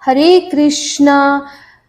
हरे कृष्णा।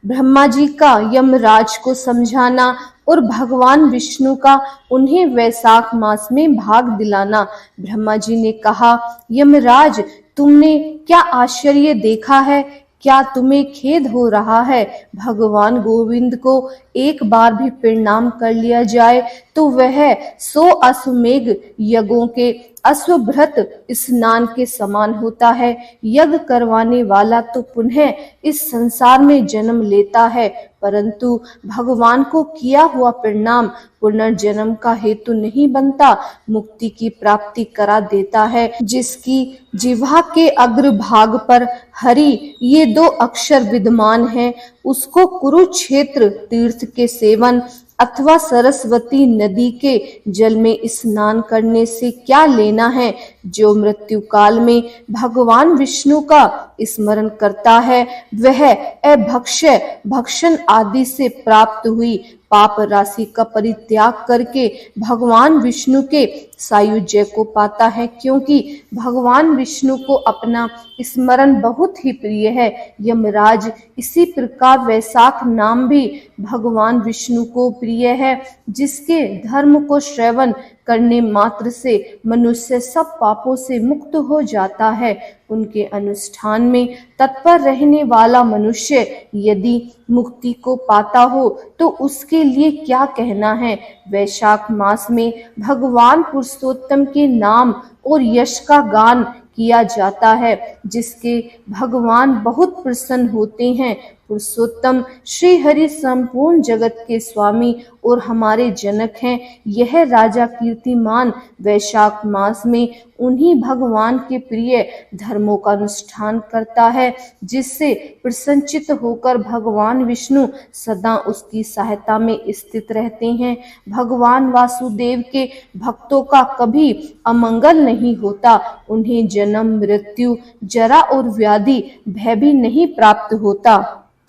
ब्रह्मा जी का यमराज को समझाना और भगवान विष्णु का उन्हें वैशाख मास में भाग दिलाना। ब्रह्मा जी ने कहा, यमराज, तुमने क्या आश्चर्य देखा है? क्या तुम्हें खेद हो रहा है? भगवान गोविंद को एक बार भी प्रणाम कर लिया जाए तो वह 100 अश्वमेघ यज्ञों के अश्वभृत स्नान के समान होता है। यज्ञ करवाने वाला तो पुनः इस संसार में जन्म लेता है, परंतु भगवान को किया हुआ प्रणाम पुनर्जन्म का हेतु नहीं बनता, मुक्ति की प्राप्ति करा देता है। जिसकी जिह्वा के अग्रभाग पर हरि ये 2 अक्षर विद्यमान हैं, उसको कुरुक्षेत्र तीर्थ के सेवन अथवा सरस्वती नदी के जल में स्नान करने से क्या लेना है? जो मृत्यु काल में भगवान विष्णु का स्मरण करता है, वह अभक्ष्य भक्षण आदि से प्राप्त हुई पाप राशि का परित्याग करके भगवान विष्णु के सायुज्य को पाता है, क्योंकि भगवान विष्णु को अपना स्मरण बहुत ही प्रिय है। यमराज, इसी प्रकार वैशाख नाम भी भगवान विष्णु को प्रिय है, जिसके धर्म को श्रवण करने मात्र से मनुष्य सब पापों से मुक्त हो जाता है। उनके अनुष्ठान में तत्पर रहने वाला मनुष्य यदि मुक्ति को पाता हो तो उसके लिए क्या कहना है। वैशाख मास में भगवान पुरुषोत्तम के नाम और यश का गान किया जाता है, जिसके भगवान बहुत प्रसन्न होते हैं। पुरुषोत्तम श्री हरि संपूर्ण जगत के स्वामी और हमारे जनक हैं। यह राजा कीर्तिमान वैशाख मास में उन्हीं भगवान के प्रिय धर्मों का अनुष्ठान करता है, जिससे प्रसन्नचित्त होकर भगवान विष्णु सदा उसकी सहायता में स्थित रहते हैं। भगवान वासुदेव के भक्तों का कभी अमंगल नहीं होता। उन्हें जन्म, मृत्यु, जरा और व्याधि भय भी नहीं प्राप्त होता।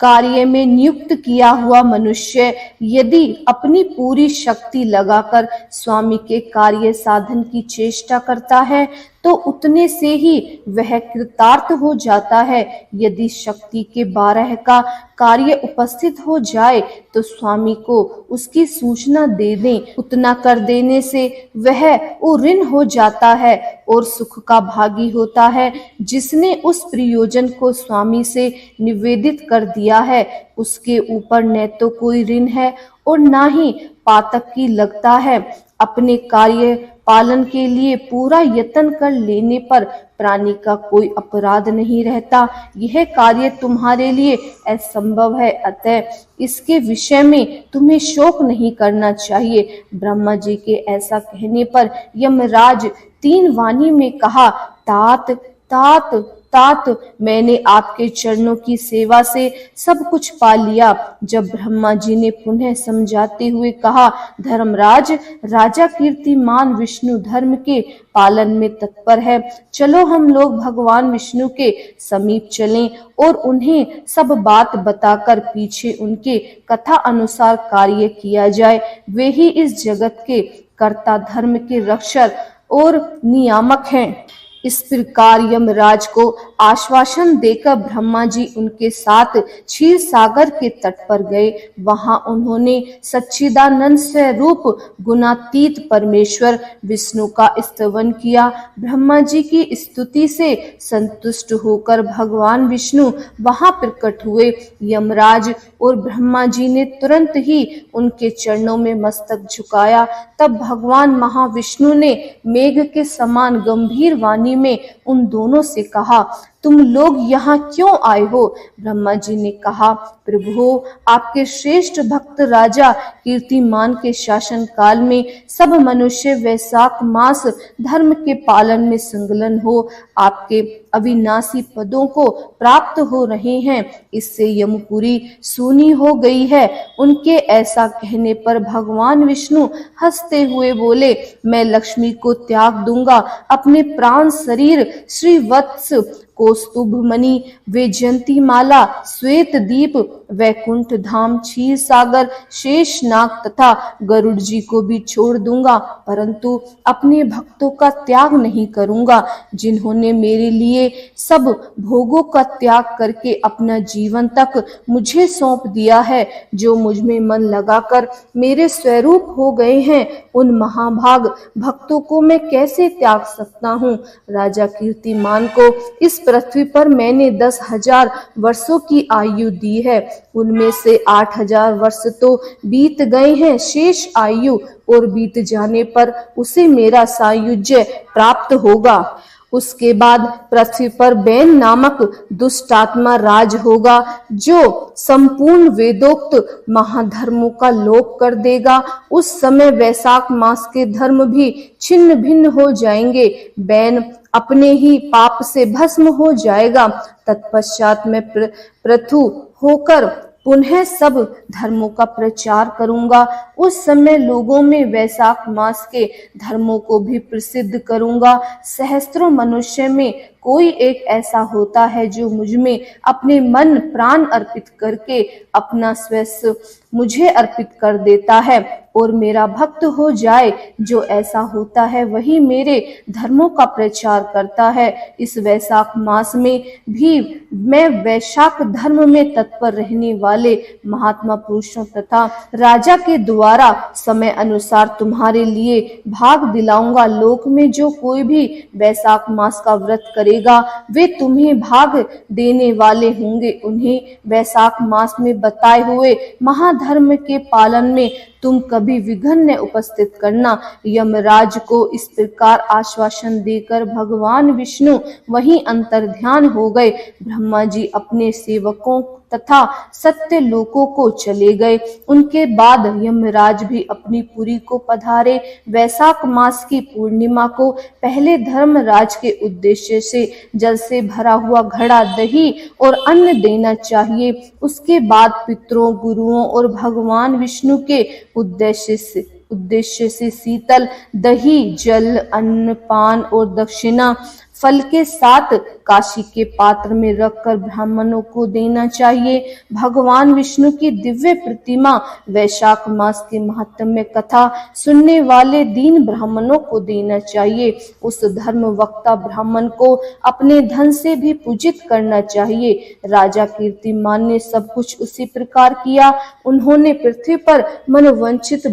कार्य में नियुक्त किया हुआ मनुष्य यदि अपनी पूरी शक्ति लगाकर स्वामी के कार्य साधन की चेष्टा करता है तो उतने से ही वह कृतार्थ हो जाता है। यदि शक्ति के 12 का कार्य उपस्थित हो जाए तो स्वामी को उसकी सूचना दे दें। उतना कर देने से वह उऋण हो जाता है और सुख का भागी होता है। जिसने उस प्रयोजन को स्वामी से निवेदित कर दिया है, उसके ऊपर न तो कोई ऋण है और ना ही पातक की लगता है। अपने कार्य पालन के लिए पूरा यत्न कर लेने पर प्राणी का कोई अपराध नहीं रहता। यह कार्य तुम्हारे लिए असंभव है, अतः इसके विषय में तुम्हें शोक नहीं करना चाहिए। ब्रह्मा जी के ऐसा कहने पर यमराज 3 वाणी में कहा, तात तात तात, मैंने आपके चरणों की सेवा से सब कुछ पा लिया। जब ब्रह्मा जी ने पुनः समझाते हुए कहा, धर्मराज, राजा कीर्तिमान विष्णु धर्म के पालन में तत्पर है, चलो हम लोग भगवान विष्णु के समीप चलें और उन्हें सब बात बताकर पीछे उनके कथा अनुसार कार्य किया जाए। वे ही इस जगत के कर्ता, धर्म के रक्षक और नियामक हैं। इस प्रकार यमराज को आश्वासन देकर ब्रह्मा जी उनके साथ क्षीर सागर के तट पर गए। वहां उन्होंने सच्चिदानंद स्वरूप गुणातीत परमेश्वर विष्णु का स्तवन किया। ब्रह्मा जी की स्तुति से संतुष्ट होकर भगवान विष्णु वहां प्रकट हुए। यमराज और ब्रह्मा जी ने तुरंत ही उनके चरणों में मस्तक झुकाया। तब भगवान महाविष्णु ने मेघ के समान गंभीर वाणी में उन दोनों से कहा, तुम लोग यहाँ क्यों आए हो? ब्रह्मा जी ने कहा, प्रभु, आपके श्रेष्ठ भक्त राजा कीर्तिमान के शासन काल में सब मनुष्य वैशाख मास धर्म के पालन में संलग्न हो आपके अविनाशी पदों को प्राप्त हो रहे हैं। इससे यमपुरी सूनी हो गई है। उनके ऐसा कहने पर भगवान विष्णु हंसते हुए बोले, मैं लक्ष्मी को त्याग दूंगा, अपने प्राण शरीर श्री वत्स कौस्तुभमणि, वैजयंती माला, श्वेत दीप, वैकुंठ धाम, क्षीर सागर, शेषनाग तथा गरुड़ जी को भी छोड़ दूंगा, परंतु अपने भक्तों का त्याग नहीं करूंगा, जिन्होंने मेरे लिए सब भोगों का त्याग करके अपना जीवन तक मुझे सौंप दिया है, जो मुझ में मन लगाकर मेरे स्वरूप हो गए हैं, उन महाभाग भक्तों को मैं कैसे त्याग सकता हूँ। राजा कीर्तिमान को इस पृथ्वी पर मैंने 10,000 वर्षों की आयु दी है, उनमें से 8,000 वर्ष तो बीत गए हैं, शेष आयु और बीत जाने पर उसे मेरा सायुज्य प्राप्त होगा। उसके बाद पृथ्वी पर बैन नामक दुष्ट आत्मा राज होगा, जो संपूर्ण वेदोक्त महाधर्मों का लोप कर देगा। उस समय वैशाख मास के धर्म भी छिन्न भिन्न हो जाएंगे, बैन अपने ही पाप से भस्म हो जाएगा। तत्पश्चात मैं पृथु होकर पुनः सब धर्मों का प्रचार करूंगा। उस समय लोगों में वैशाख मास के धर्मों को भी प्रसिद्ध करूंगा। सहस्त्रों मनुष्य में कोई एक ऐसा होता है जो मुझ में अपने मन प्राण अर्पित करके अपना स्वयं मुझे अर्पित कर देता है और मेरा भक्त हो जाए। जो ऐसा होता है वही मेरे धर्मों का प्रचार करता है। इस वैशाख मास में भी मैं वैशाख धर्म में तत्पर रहने वाले महात्मा पुरुषों तथा राजा के द्वारा समय अनुसार तुम्हारे लिए भाग दिलाऊंगा। लोक में जो कोई भी वैशाख मास का व्रत करेगा वे तुम्हें भाग देने वाले होंगे। उन्हें वैशाख मास में बताए हुए महाधर्म के पालन में तुम कभी विघ्न न उपस्थित करना। यमराज को इस प्रकार आश्वासन देकर भगवान विष्णु वहीं अंतर्ध्यान हो गए। ब्रह्मा जी अपने सेवकों तथा सत्य लोकों को चले गए। उनके बाद यमराज भी अपनी पुरी को पधारे। वैशाख मास की पूर्णिमा को पहले धर्मराज के उद्देश्य से जल से भरा हुआ घड़ा दही और अन्न देना चाहिए। उसके बाद पितरों, गुरुओं और भगवान विष्णु के उद्देश्य से शीतल दही, जल, अन्न, पान और दक्षिणा फल के साथ काशी के पात्र में रखकर ब्राह्मणों को देना चाहिए। भगवान विष्णु की दिव्य प्रतिमा वैशाख मास की महत्वमय कथा सुनने वाले दीन ब्राह्मणों को देना चाहिए। उस धर्म वक्ता ब्राह्मण को अपने धन से भी पूजित करना चाहिए। राजा कीर्तिमान ने सब कुछ उसी प्रकार किया। उन्होंने पृथ्वी पर मनोवांछित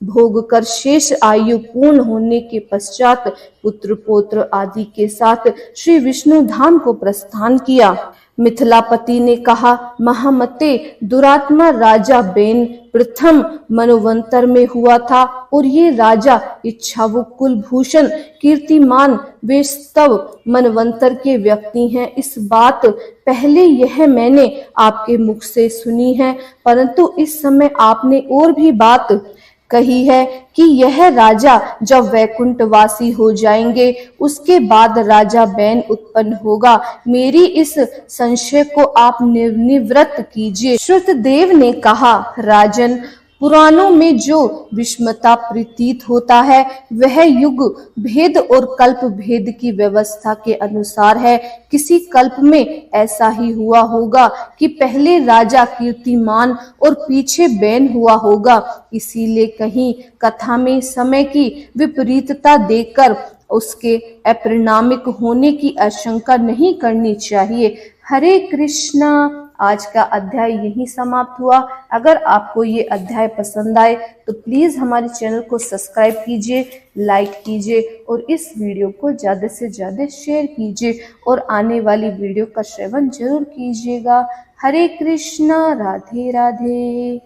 भोग कर शेष आयु पूर्ण होने के पश्चात पुत्र पौत्र आदि के साथ श्री विष्णु धाम को प्रस्थान किया। मिथिलापति ने कहा, महामते, दुरात्मा राजा बेन प्रथम मनवंतर में हुआ था और ये राजा इच्छावुक कुलभूषण कीर्तिमान वेस्तव मनवंतर के व्यक्ति हैं। इस बात पहले यह मैंने आपके मुख से सुनी है, परंतु इस समय आपने और भी बात कही है कि यह राजा जब वैकुंठवासी हो जाएंगे उसके बाद राजा बैन उत्पन्न होगा। मेरी इस संशय को आप निवृत्त कीजिए। श्रुतदेव ने कहा, राजन, पुराणों में जो विषमता प्रतीत होता है वह युग भेद और कल्प भेद की व्यवस्था के अनुसार है। किसी कल्प में ऐसा ही हुआ होगा कि पहले राजा कीर्तिमान और पीछे बैन हुआ होगा। इसीलिए कहीं कथा में समय की विपरीतता देखकर उसके अपरिणामिक होने की आशंका नहीं करनी चाहिए। हरे कृष्णा। आज का अध्याय यहीं समाप्त हुआ। अगर आपको ये अध्याय पसंद आए तो प्लीज हमारे चैनल को सब्सक्राइब कीजिए, लाइक कीजिए और इस वीडियो को ज्यादा से ज्यादा शेयर कीजिए और आने वाली वीडियो का श्रवण जरूर कीजिएगा। हरे कृष्णा। राधे राधे।